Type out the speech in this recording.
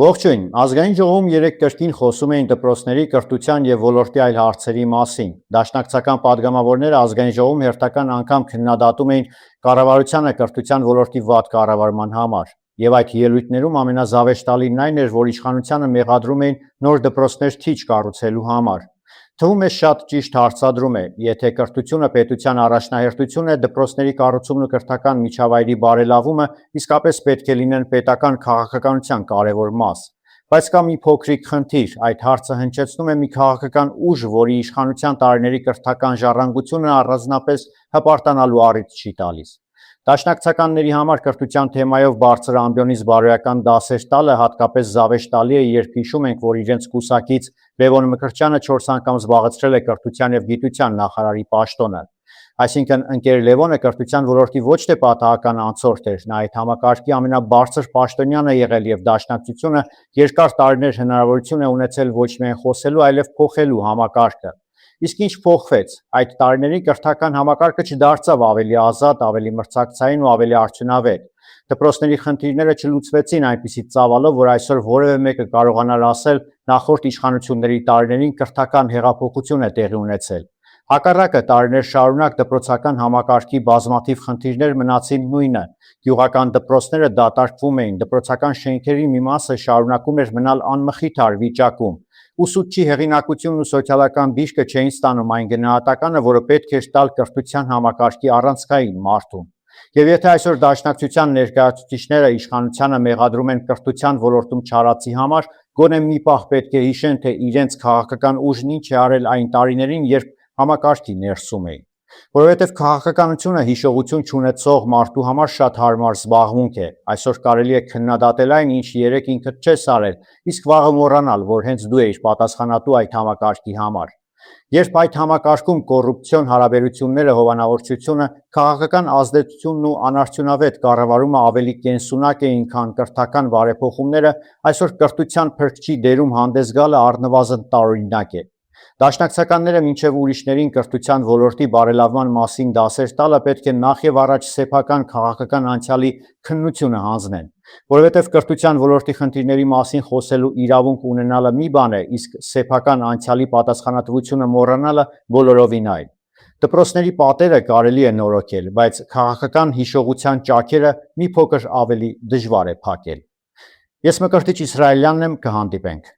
Ողջույն, ազգային ժողովում երեկ կրկին խոսում էին դպրոցների կրթության և ոլորտի այլ հարցերի մասին։ Դաշնակցական падգամավորները ազգային ժողովում հերթական անգամ քննադատում էին կառավարությանը կրթության ոլորտի վատ կառավարման համար։ Եվ այդ ելույթներում ամենազավեշտալին այն էր, որ իշխանությանը մեղադրում էին նոր դպրոցներ թիչ կառուցելու համար։ Թվում է շատ ճիշտ հարցադրում է, եթե կրթությունը պետության առաջնահերթություն է, դպրոցների կառուցումն ու կրթական միջավայրի բարելավումը իսկապես պետք է լինեն պետական քաղաքականության կարևոր մաս։ Բայց կա մի փոքրիկ խնդիր, այդ հարցը հնչեցնում է մի քաղաքական ուժ, որի իշխանության տարիների կրթական ժառանգությունը առանձնապես հպարտանալու առիթ չի տալիս։ Դաշնակցականների համար կրթության թեմայով բարձր ամբիոնից բարոյական դասեր տալը հատկապես զավեշտալի է, երբ հիշում ենք, որ իրենց կուսակից Լևոն Մկրտչյանը 4 անգամ զբաղեցրել է կրթության և գիտության նախարարի պաշտոնը։ Այսինքն ընկեր Լևոնը կրթության ոլորտի ոչ թե պատահական անցորդ էր, նա այդ համակարգի ամենաբարձր պաշտոնյանը եղել և դաշնակցությունը երկար տարիներ հնարավորություն է ունեցել ոչ միայն խոսելու, այլև փոխելու համակարգը։ Իսկ ինչ փոխվեց։ Այդ տարիներին կրթական համակարգը չդարձավ ավելի ազատ, ավելի մրցակցային ու ավելի արդյունավետ։ Դպրոցների խնդիրները չլուծվեցին այնպիսի ծավալով, որ այսօր որևէ մեկը կարողանար ասել նախորդ իշխանությունների տարիներին կրթական հեղափոխություն է տեղի ունեցել։ Հակառակը, տարիներ շարունակ դպրոցական համակարգի բազմաթիվ խնդիրներ մնացին նույնը։ Գյուղական դպրոցները դատարկվում էին, դպրոցական շենքերի մի մասը շարունակում էր մնալ անմխիթար վիճակում։ Ուսուցչի հեղինակությունն ու սոցիալական դիրքը չէին ստանում այն գնահատականը, որը պետք էր տալ կրթության համակարգի առանցքային մարդուն։ Եվ եթե այսօր դաշնակցության ներկայացուցիչները իշխանությանը մեղադրում են կրթության ոլորտում չարացի համար, գոնե մի պահ պետք է հիշեն, թե իրենց քաղաքական ուժն ինչ է արել այն տարիներին, երբ համակարգի ներսում էին։ Որովհետև քաղաքականությունը հիշողություն չունեցող մարդու համար շատ հարմար զբաղմունք է։ Այսօր կարելի է քննադատել այն, ինչ երեկ ինքդ չես արել, իսկ վաղը մոռանալ, որ հենց դու էիր պատասխանատու այդ համակարգի համար։ Երբ այդ համակարգում կոռուպցիոն հարաբերությունները, հովանավորչությունը, քաղաքական ազդեցությունն ու անարդյունավետ կառավարումը ավելի կենսունակ էին, քան կրթական բարեփոխումները, այսօր կրթության փրկչի դերում հանդես գալը առնվազն տարօրինակ է։ Դաշնակցականները մինչև ուրիշներին կրթության ոլորտի բարելավման մասին դասեր տալը պետք է նախ եւ առաջ սեփական քաղաքական անցյալի քննությունը հանձնեն, որովհետև կրթության ոլորտի խնդիրների մասին խոսելու իրավունք ունենալը մի բան է, իսկ սեփական անցյալի պատասխանատվությունը մոռանալը բոլորովին այլ։ Դպրոցների պատերը կարելի է նորոգել, բայց քաղաքական հիշողության ճաքերը մի փոքր ավելի դժվար է փակել։ Ես Մկրտիչ Իսրայելյանն եմ, կհանդիպենք։